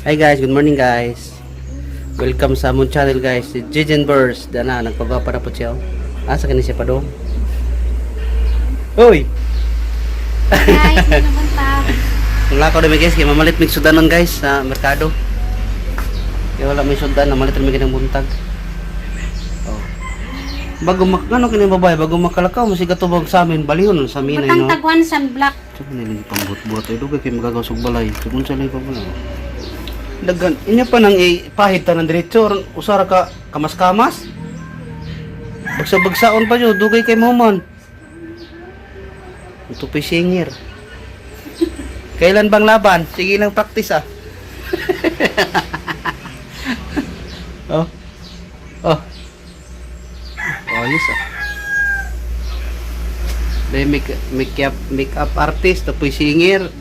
Hi guys, good morning guys. Welcome sa among channel guys. Si Jijen Burst. Dana, nagpagwapa na po siya. Asa kani siya pa do? Hoy! Guys, may namunta. Wala ko dami guys, kaya mamalit mig sudanon guys sa merkado. Kaya wala may sudan, namalit rin mig ng buntag. Oh. Bago ano kini babae, bago makalakaw mo si gatubag sa amin, balihon sa amin ay no. Butang tagwan sa black. Sabi nila pambut-buhat ay dugay kay magagawsog balay. Tugod sa lay pa mo. Dagan inya pa nang ipahit ta ng diretso usara ka kamas-kamas. Bagsa-bagsaon pa yo dugay kay mahuman. Ito pa singer. Kailan bang laban? Sige lang practice ah. Oh. Oh. Ayos ah. May make-up artist, tapos singer.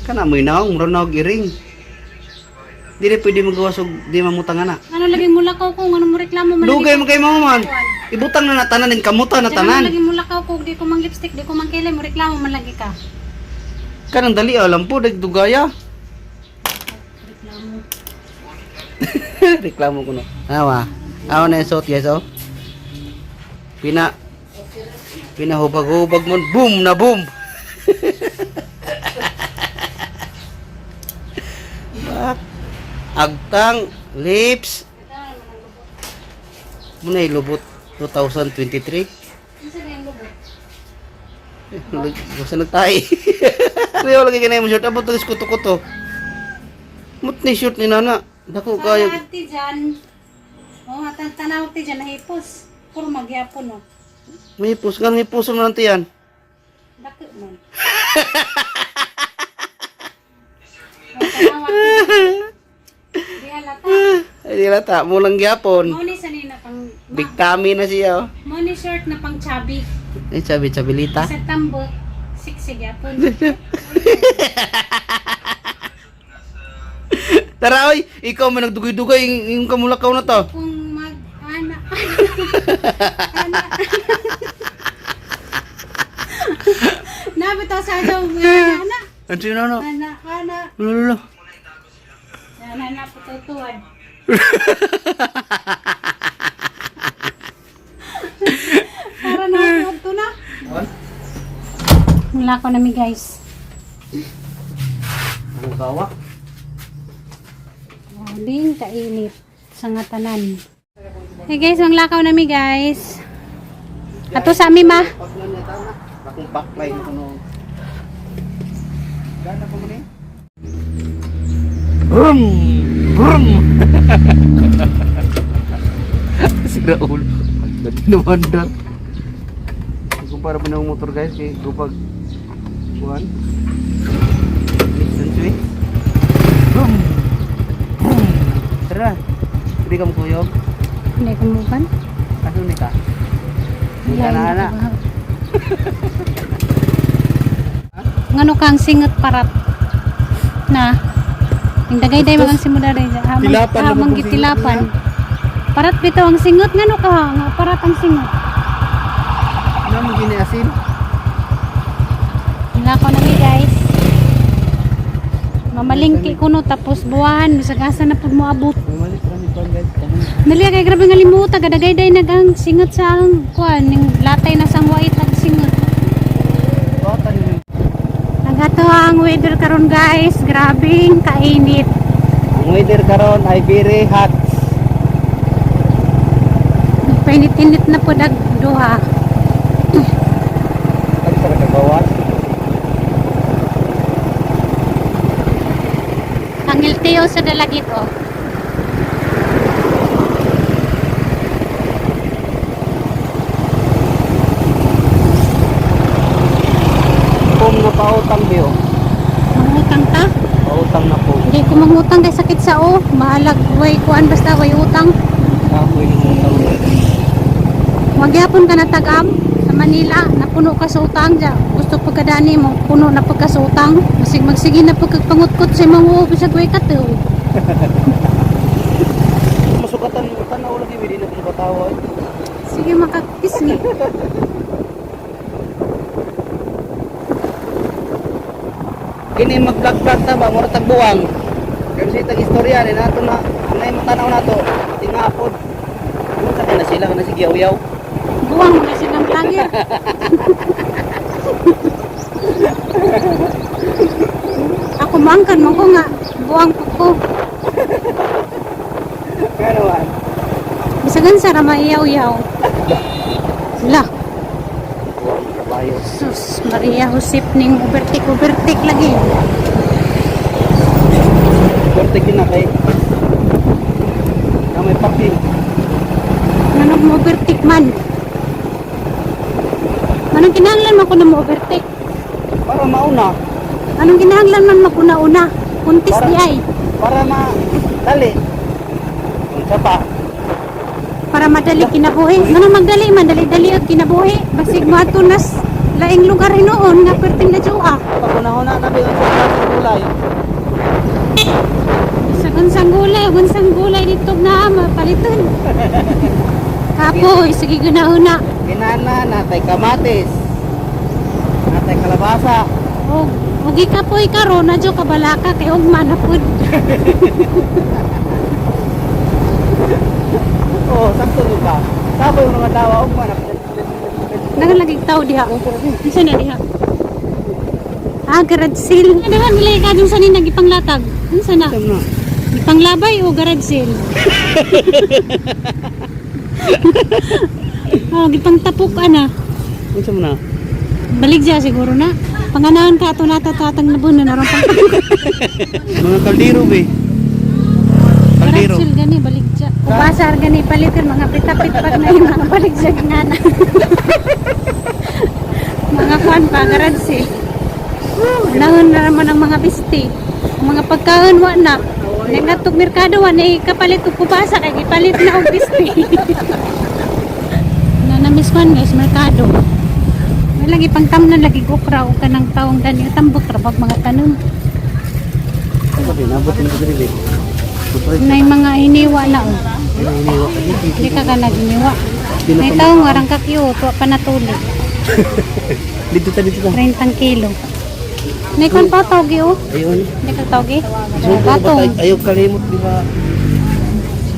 Kana mo inaong, murag giring. Dili pwede magawas og di mamutang ana. Ano lagi mo lakaw ko, ano mo reklamo man. Dugay mo kay mo man. Ibutang na tanan ning kamuta na tanan. Ano lagi mo lakaw ko, di ko mang lipstick, di ko mang kilay, mo reklamo man lagi ka. Kanang dali alam po dugaya. Reklamo. Reklamo ko no. Awa. Awa na suot guys oh. Pinahubag-hubag mo, boom na boom. Agtang lips. Muna ilubot 2023. Gusto nagtahi. Kaya lagi ka na yung shirt. Abot na kuto-kuto. Mut ni shirt ni nana. Dako kaya. Ati dyan. Oh, tanaw ti dyan, nahipos. Puro magyapon oh. May pus. Nga may puso mo nanti yan. Dako man. Tanaw ati. Di halata. Ay, di lata. Mulang gyapon. Mo ni sanina pang... Big tummy na siya. Oh. Mo ni shirt na pang chubby. Ay, sabi-sabilita. Sa tambo. Siksig yapon. Tara, oy. Ikaw may nagdugay-dugay yung kamulakaw na to. Kung mag-anak. Anak. Nabitaw sa daw. Anak. Ano yun, ano? Anak. Lolo. Anak po tutuan. Para na ito na. Wala ko nami guys. Ano kawa? Ding kainit sa nga tanan. Hey guys, ang lakaw nami guys. Ato sa ami ma. Akong backline ko no. Gana ko muna. Brum! Brum! Sira ulo. Dati naman dal. Kumpara pa ng motor guys kay kapag buwan. Listen to it. Brum! Brum! Tara. Hindi ka makuyog. Hindi ko mukan. Ano ni ka? Hindi ka na anak. Ngano kang singot parat na yung dagay-day magang simudari Tilapan na mang gitilapan parat bitaw ang singot ngano ka nga parat ang singot Namo gini asin. wala ko na guys mamalingki kuno tapos buwan bisag asa na pud mo abot Bumalik ra ni guys. dali kay grabe nga limuta gadagay-day nagang singot sa ang kuan ning latay na sang wait ang singot. Bata ni Nagato ang weather karon guys, grabing kainit. ang weather karon ay very hot. Painit-init na po duha. Ay sa kagawas. Ang LTO sa dalagit oh. Pum na pautang biyo. Mangutang ta? Pautang na po. Hindi ko mangutang kay sakit sa o. Mahalag way kuan basta way utang. Kapoy ng utang. Magyapon ka na tagam sa Manila, napuno ka sa utang dya. Gusto pagkadani mo, puno na pagka sa utang. Magsige na pagkapangutkot sa mga uo bisag way kataw. Masukatan mo tanaw lagi hindi na pagkatawad. Sige makakis ni. Kini mag-vlog-vlog na ba? Mura tagbuwang. Kasi itang istorya rin nato na anay matanaw na to. Tinga pod. Ano sa na sila kana sige yaw-yaw. Buwang mo na silang vlogger. Ako mangkan mo ko nga. Buwang po ko. Pero man. Bisagan sa rama iyaw-yaw. Sila. Kabayo. Sus, Maria Josep ning overtake lagi. Overtake na kay. Na may parking. Anong mo overtake man? Anong kinahanglan man ko na mo overtake? Para mauna. Anong kinahanglan man makuna-una? Kuntis Para- di ay. Para dali. Unsa pa? Para madali kinabuhi. Manang magdali man, dali-dali at kinabuhi. Basig mo ato nas laing lugar hinoon nga perting na joa. Pagunahon na nabi unsa sa gulay. Sa gunsang gulay dito na mapalitan. Kapoy, sige guna-una. Kinana natay kamatis. Natay kalabasa. Og kapoy karon na jo kabalaka kay ugma na pud. Oh, sakto ni ka. Saboy yung mga dawa og man. Nagalagig tao diha. Isa na diha. Garage sale. Ano ba nilay ka dun sa ni nagipanglatag? Unsa na? Tam na. Ipanglabay o garage sale? Gipang tapok ana. Unsa man na? Balik siya siguro na. Panganahan ka ato natatang nabun na naroon pang Mga kaldero be. Kaldero. garage sale gani balik siya. Ubasar gani palitan mga pitapit pag na yung mga balik siya ngana. Mga kwan pa garage sale. Nahon na naman ang mga bisti. Ang mga pagkaon wa na. Nangatog merkado wa na kapalit og kubasa kay gipalit na og bisti. Namiss man guys merkado. May lagi pang tamnan lagi okra o kanang taong dani tambok rabag mga tanom. Sabi nabot ni diri be. Nay mga iniwa na o. Iniwa ka dito. Hindi ka naginiwa. May taong warang kakyo tuwa pa natuli. Dito ta. 30 kilo. May kon pa tawgi o. Ayun. Hindi ka tawgi. So, Batong. ayaw kalimot di ba?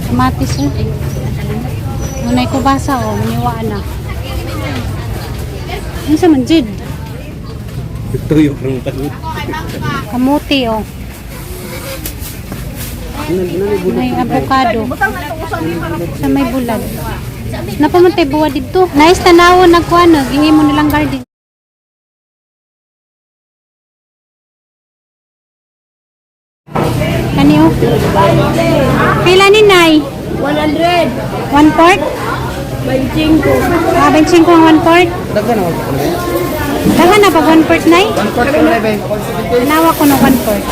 Kamatis o. Munay ko basa o. Maniwa na. Ano sa manjid? Tuyok ng tagot. Kamuti o. May avocado. Sa may bulan. Napamantay buwa dito. Nice tanawon nagkuhan. Gihimo nilang garden. Kaniyo? Pila ni Nay? 100. 1 quart? 25. 25 ang 1 quart? Dagan na ako. Dagan na pag 1 quart, Nay? 1 quart ko na be. Tanawa ko ng 1 quart.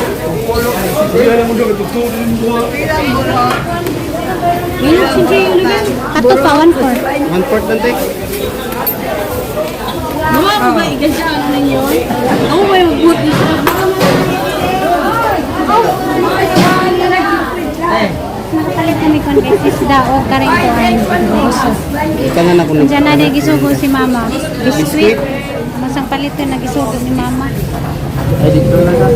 Kato pa 1 quart. 1 quart lang tek. Mama, kung ba igasya ano ninyo? Ako ba yung good nito? Nakapalit kami kon kay isda o karing ko ay gusto. Kangan ako ng Diyan na di gisugo si Mama. Biskuit. Masang palit na gisugo ni Mama. ay dito na ka.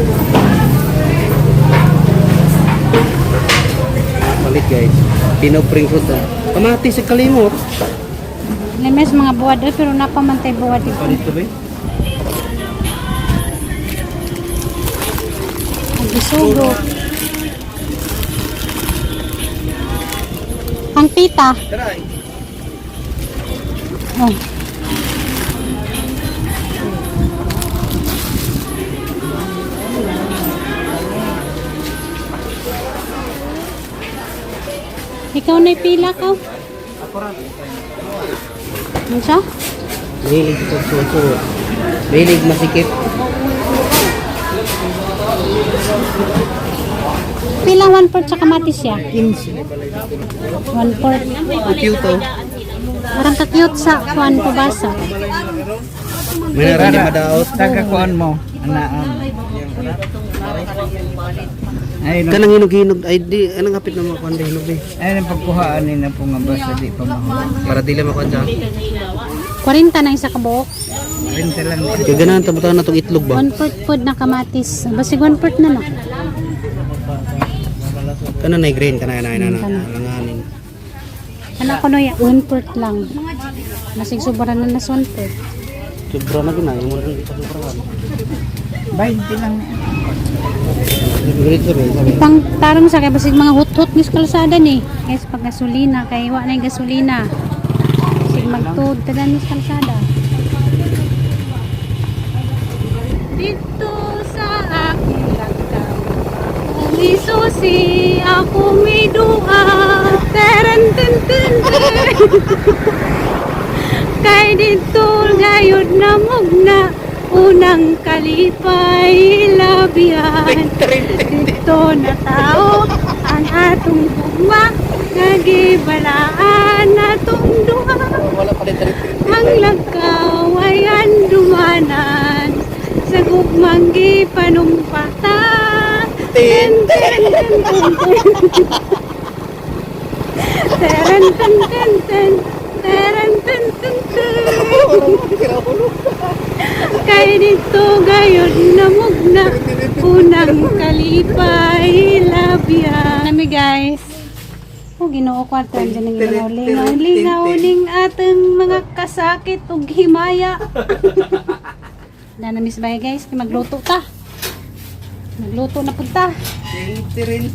Balik guys. Pinopring ko to. Kamatis sa kalimot. Lemes mga buwad pero napamantay buwad dito. Dito be. Ang gisugo. Ang tita. Tara. Oh. Ikaw na'y pila ka? Ano siya? Mahilig ito suso. Mahilig masikip. Pila 1/4 sa kamatis siya? 15. 1/4. Cute to. Parang ka-cute sa kuan ko basa. May narani madaot. Tagakuan mo, anaan. Ay, Kanang hinog-hinog. Ay di. Anong hapit na makuhan na hinog eh. ay, ang pagkuhaan nila po nga basta di pa mahulog. Para dili makuhan siya. 40 na isa ka buok. Rinta lang din. Kaya ganahan tabutan na itong itlog ba? 1/4 pod na kamatis. Basig 1/4 na na. Kana na green kana na langanin. Anak ko no ya, 1/4 lang. Masig sobra na nasunod. Sobra na gina, yung mo dito sobra. 20 lang. Green sabi. Pang tarong sa kay basig mga hut-hut ni sa kalsada ni. Guys, pag gasolina kay wa na yung gasolina. Sig magtud tagan ni sa kalsada. Dito sa aking langkaw, may susi ako may dua. Teren ten ten ten. Kay dito gayud na mugna, unang kalipay labihan. Dito na tao ang atong gugma, nagibalaan atong duha. Wala pa rin. Ang lakaw ay andumanan, sa gugmang gipanumpatan. Ten ten ten ten ten. Teren ten ten ten. Teren ten ten ten. Kay dito gayon na mugna, unang kalipay labihan. Nami guys. Oh, Ginoo ko atan dyan ang lingaw-lingaw ning atong mga kasakit ug himaya. Na miss bay guys, kay magluto ta. Magluto na pud ta. Tirin.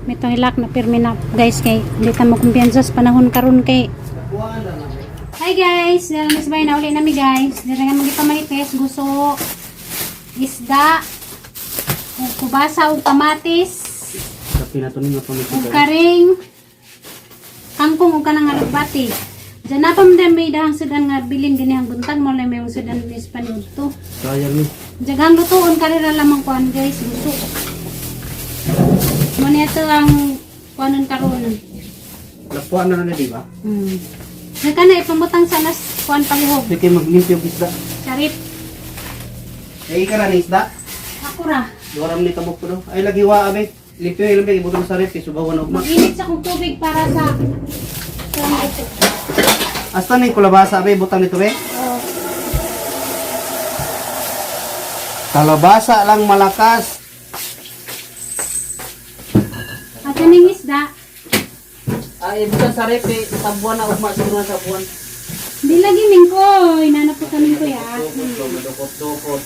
May hilak na pirmi na guys kay hindi ta mo kumpiyansa sa panahon karon kay. Hi guys, miss bay na uli nami guys. Dira nga magipamalites gusto isda, ug kubasa ug kamatis, Tapi na to ni nga ug pamito. karing kangkong ug kanang alugbati. Diyan na pa man may dahang sudan nga bilin ganihang buntag mo lang may sudan is panood to. Sayang ni. Jagang lutuon karira lamang kuan guys, gusto. Mo nito ang kuanon karon. Lapuan na di ba? Nagkana ipamutang sa nas kuan palihog. Sige maglimpyo og isda. Sarip. Ay ka ra ni isda. Ako ra. Duram ni tabok ko do. Ay lagi wa abe. Limpyo ilang ba ibutang sa ref subawan og mak. Mag-init sa kong tubig para sa ito. Asta ni kulabasa abe butang nito be. Oh, Kalabasa lang malakas. at ning isda, Ay butang sa ref sabuan na ugma siguro sa buwan. di lagi mingkoy, nanap ko kanin ko ya. Dukot.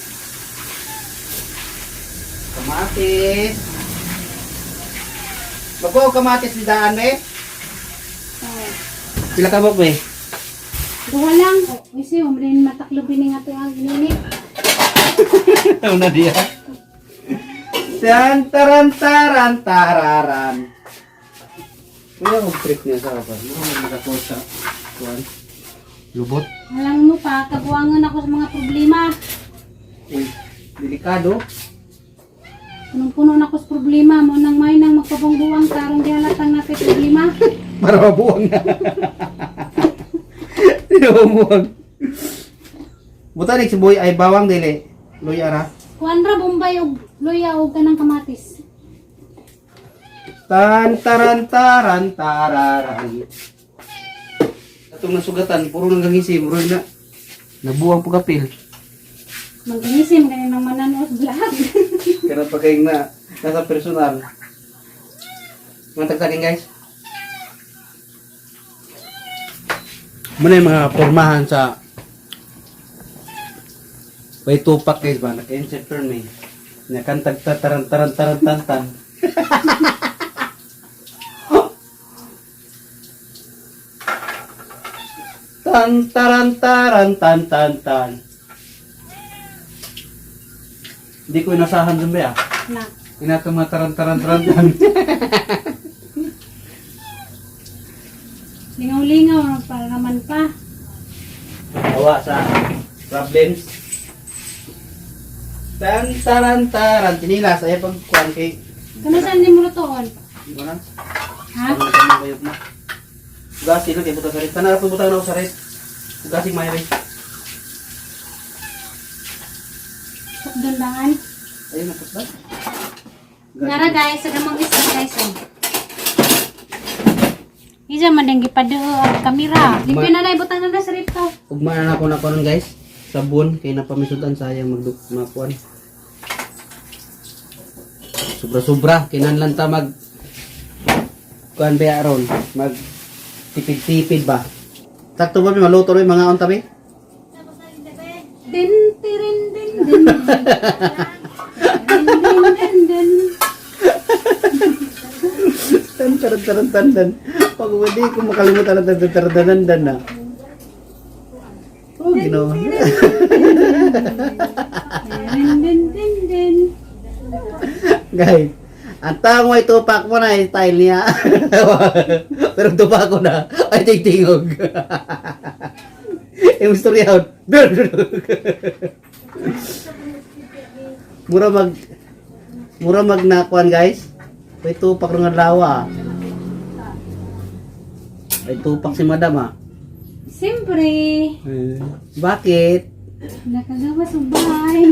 Kamatis. Bago kamatis di daan be. Oh. Pila ka bok be? Duha lang. Oh, isi umrin mataklubin ni nga to ang init. Una dia. Taran tararan. Kuya ang trick niya sa apa? Nakakot sa kuan. Lubot. Alam mo pa, kabuangan ako sa mga problema. Uy, delikado. Punong-puno na ako sa problema. Mo nang may nang magpabungbuwang karong di halatang natin problema. Para mabuwang na. Sino mabuwang? Buta si boy ay bawang dili. Luya ra. Kuan ra bombay og luya og kanang kamatis. Taran tararan. Atong nasugatan puro nang gangisi, muro na. Nabuwang po kapil. Mag-isim ganyan ng mananos vlog. Kaya pa kayong na nasa personal. Mga tagtakin guys. Muna yung mga pormahan sa Way tupak guys ba? Naka-insert turn eh. Nakantag taran. Tan. Hindi ko inasahan dun ba ya? Na. Inatong mga taran. Lingaw-lingaw para naman pa. Awa sa problems. Taran. Tinilas. Ay pagkuhan kay... Kano saan di mo lutoon? Di mo na? Ha? Ano na kayog na? Ugasi lang kay butang sa red. Tanara po butang na ako sa red. Ugasi may red. Sukdundaan. Ayun na po ba? Nara guys, sa gamang isa guys. Oh. Isa man yung gipado ang kamera. Limpyo na na, ibutang na na sa rito. Ugma na ako na ko nun guys. sabon kay napamisudan sayang magmakuan. Sobra-sobra kinahanglan ta mag kuan ba aron mag tipid-tipid ba. Sakto ba maluto rin mga on tabi? Din, tirin, din, din. Din, din, din, din. Tan. Pag hindi ko makalimutan na tan na. Oh, ginawa. Din, din, din, din. Guys, ang tao mo itupak mo na style niya. Pero tupak ko na. Ay, tingtingog. Yung istorya. Mura mag nakuan guys. Ay tupak ng lawa. Ay tupak si madam ah. Siyempre, Bakit? nakagawa subay.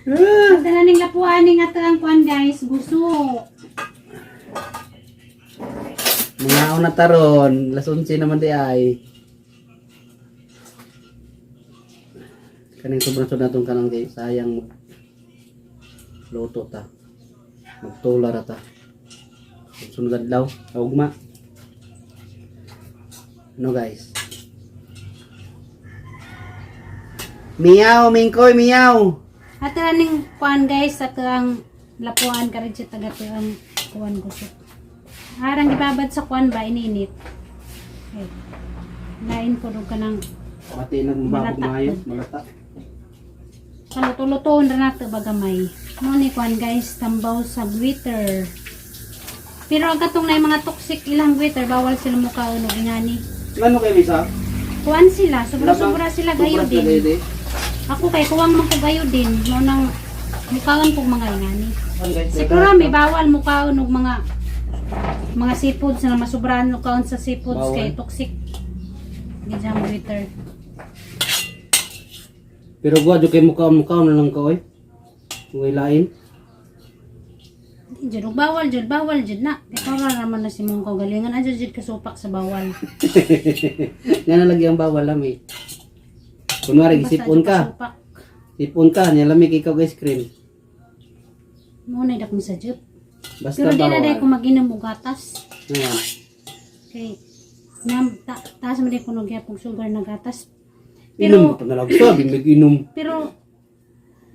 Ang dalaning lapuan ni nga ang kuan guys, gusto. Mga una taron, las 11 naman di ay. Kaning sobrang sunod natong kanang kay sayang luto ta. Magtula ra ta. Sunod adlaw, ugma. No guys. Miyaw, mingkoy, miyaw. At dalaning kuan guys, at ang lapuan ka rin siya taga ang kuan gusto. Harang ibabad sa kuan ba, ininit. Okay. Lain po doon ka ng Pati nagmababog Malata. mayo, malata. kaluto-lutoon na nato bagamay. Mo ni kuan guys, tambaw sa glitter. Pero ang katong na yung mga toxic ilang glitter, bawal sila mukha no ingani. Ngano kay Lisa? Kuan sila, sobra-sobra sila gayo din. Ako kay kuwang man ko gayo din, mo nang mukhaon kog mga ingani. Siguro may bawal mukhaon og mga seafoods na masubrahan mukhaon sa seafoods Bawal. kay toxic. Gidjang glitter. Pero gwa jud kay mukha na lang ka oy. Uy lain. Jud bawal jud na. Kay para naman na si mong kaugalingan adyo jud kasupak sa bawal. Nga nalagi ang bawal lami. Kunwari Basta gisipon jud ka. kasupak. Sipon ka, niya lami ikaw ice cream. Mo na dak mi sa jud. Basta Pero di na dahil bawal. ko maginom og gatas. Ayan. Kay taas man din ko nagya pong sugar na gatas. Inom Pero pa na lang sabi, mag-inom. pero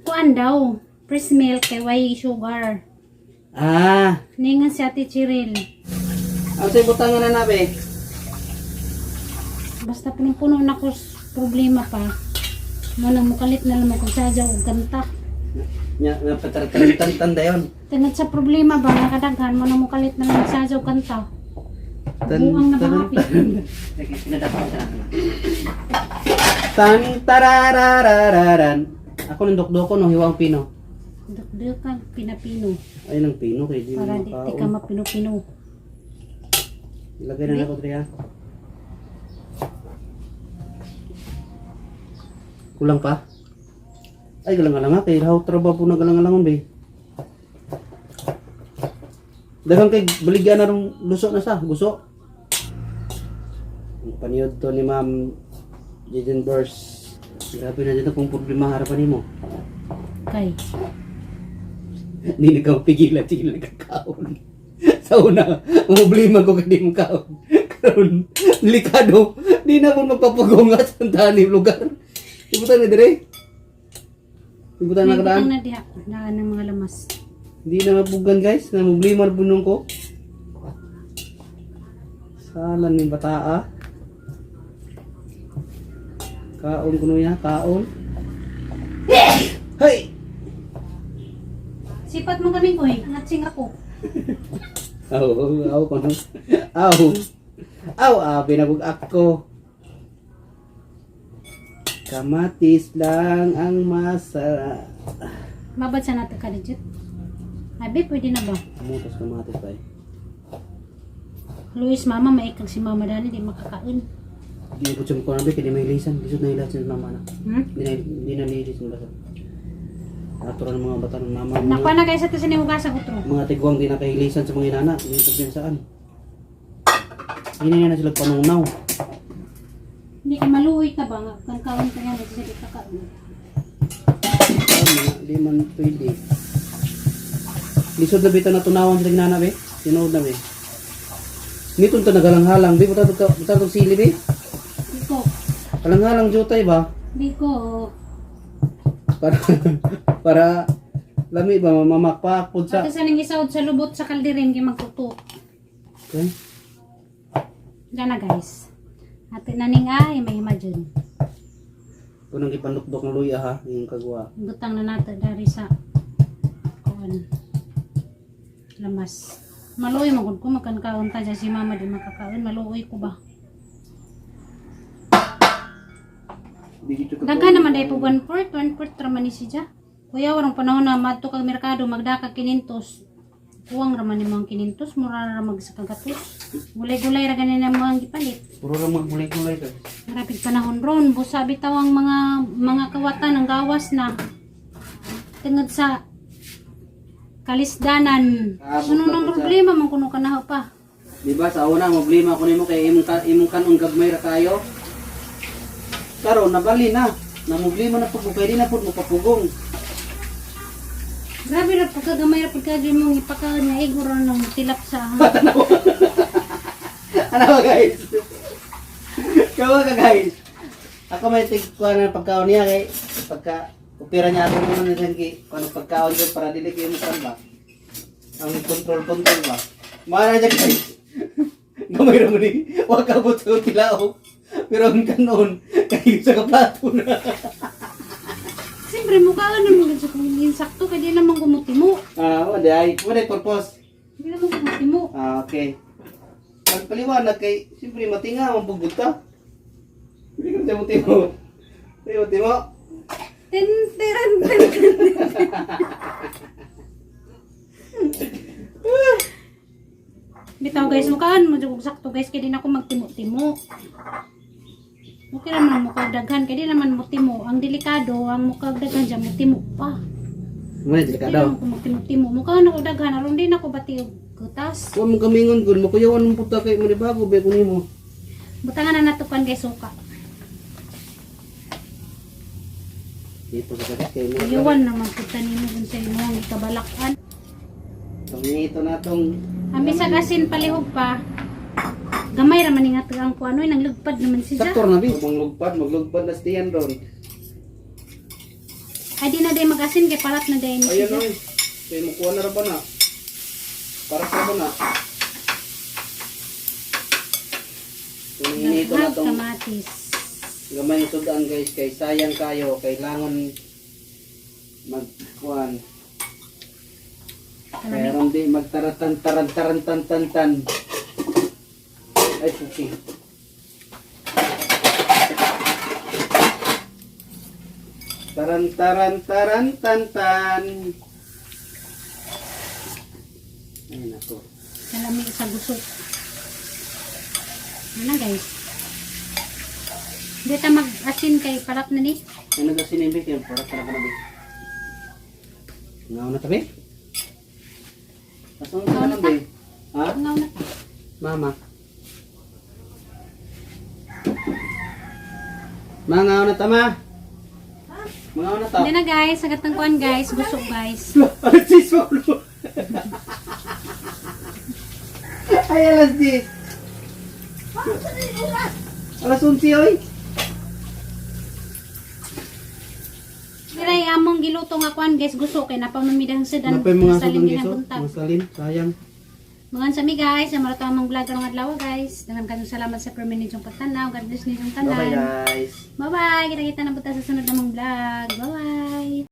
kuan daw, fresh milk kay way sugar. Ah, Ningan si Ate Chiril. ang sa'yo butangan na nabe. Basta punong-puno na ko problema pa. Mo nang mukalit na naman kung sadyaw og kanta. Nga pataratan dayon. Tinat sa problema ba nga kadaghan mo nang mukalit na naman sadyaw kanta. Buang na bangapi. Tan tararararan. Ako ng dokdoko no hiwang pino. Duk ka pinapino Ay nang pino kay di para mo di ka makaon. mapino-pino. Ilagay na ako dre ha. Kulang pa? Ay galang-galang nga kay how trabaho po na galang-galangon be. Daghang kay baligyan na rong luso na sa guso. Ang paniod to ni Ma'am Jaden Burst. Grabe na dito kung problema harapan mo. Kay Hindi na ka mapigilan, sige na nagkakaon. Sa una, ang problema ko kaya di mo kaon. Karoon, delikado. Di na mo magpapagungat sa tanim lugar. Ibutan na dire. Ibutan na may kadaan. butang na diha na ng mga lamas. Hindi na mabugan guys, na problema na bunong ko. Salan yung bataa. Kaon ko niya, kaon. Hey! Sipat mo kami ko eh, natsing ako. Aw ko nang. Aw, binagog ako. Kamatis lang ang masarap. Mabad sa natin ka legit. Abi, pwede na ba? Mutas kamatis ba? Luis, mama, maikag si mama dani, di makakain. Hindi ko siya ko nabi, kaya may lisan. Disot na ilasin ng mama na. Hindi na nilisan ba sa. Natural ng mga bata ng mama. Nakuha na guys, ito sinihugasan ko to. Mga tigwang di nakahilisan sa mga inana. Hindi ko saan. Hindi na sila panungnaw. Hindi ka maluoy ka ba nga? Kung kaon ka yan, hindi ka kaon. Di man pwede. Lisod na bita na tunawan sa tingnan be. Tinood na be. Nito ta nagalang-halang be, buta sili be. Biko. Halang-halang jutay ba? Biko. Para lami ba mamakpak pud sa. Pagka sa nang isaod sa lubot sa kalderin, kaya magtuto. Okay. Diyan na guys. Ate naning ay, may imagine. Kunang ipandukdok ng luya ha, yung kagwa. Butang na nato dari sa kuan. Lamas. Maluoy magud ko makankaon ta dyan si mama di makakaon. Maluoy ko ba? Daghan naman dahil po 1/4 raman ni siya. Kuya, warang panahon na madto kag merkado, magdaka 500. Kuwang raman ni mga 500, mura na mag sa kagatos. Gulay-gulay ra ganin ang mga gipalit. Puro lang magmulay-mulay ka. Marapit panahon ron, busabi tawang mga kawatan ng gawas na. Tungod sa kalisdanan. Ano nang problema man kuno kanaho pa? Di ba sa una problema ko nimo kay imong kanon gagmay ra kayo. Karon nabali na. Na problema na pud mo kay di na pud mo papugong. Grabe ra pagkagamay ra pagkagi mong ipakaon nga iguro nang tilap sa Ano ba guys? Kawa ka guys. Ako may tigkuha na pagkaon niya kay pagka opera niya ako muna na dyan kay kung anong pagkaon dyan para dili kayo mukan ba? Ang control ba? Mara dyan guys. Gamay na mo ni. Huwag ka buto tilao. Pero ang kanon kayo sa kaplato na. Siyempre mukhaan naman sa kung insakto kaya di naman kumutimo. Waday purpose. Hindi naman kumutimo. Okay. Pagpaliwanag kay siyempre matinga ang pugbunta. Hindi ka mutimo. Mutimo. Tintiran. Bitaw guys, mukhaan mo jud sakto guys kaya di na ako magtimo-timo. Okay naman mukha daghan kaya di naman mutimo. Ang delikado ang mukha daghan diyan mutimo pa. Muna Di delikado. naman ko magtimo-timo. Mukha na ko daghan aron di na ko bati og kutas. Huwag mo kamingon kun makuyawan mong puta kay manibago ba kunin mo. Butangan na natukan guys suka. Dito sa kagat kay mo. Iwan naman puta nimo dun sa imong ikabalakan. Ito na tong Ambi sa kasin palihog pa. Gamay ra man nga ang kuanoy nang lugpad naman siya. saktor na bis. Maglugpad na stiyan ron. Ay di na day mag-asin kay parat na day ni Ayun siya. oy. Kay mo kuha na ra ba na? Para sa ba na? Ito na Naghag tong kamatis. gamay sudan guys kay sayang kayo kailangan magkuhan. Meron di magtaratan. Ay puki. Taran. Ayun ako. Kalami sa gusot. Ano guys? Di ta mag-asin kay parat na ni. Ano na sinimbi kayo? Para ka na bi. Ngaw na tabi? Pasong ka na bi? Ha? Ngaw na ta. Mama. Mangaw na tama. Mangaw na ta. Hindi na guys, sagat ng kuan guys, busog guys. Alas 10 Pablo. Ay, alas 10. Alas 11 oy. Diray among giluto nga kuan guys, gusto kay napamamidang sedan. Napay mga Saling sudong giso. ginabuntag. Masalin, sayang. Mga sami guys, ang marato among vlog karong adlaw guys. Daghang kanang salamat sa permanent yung pagtanaw. God bless ninyong Bye tanan. guys. Bye-bye. Kita-kita na buta sa sunod namang vlog. Bye-bye.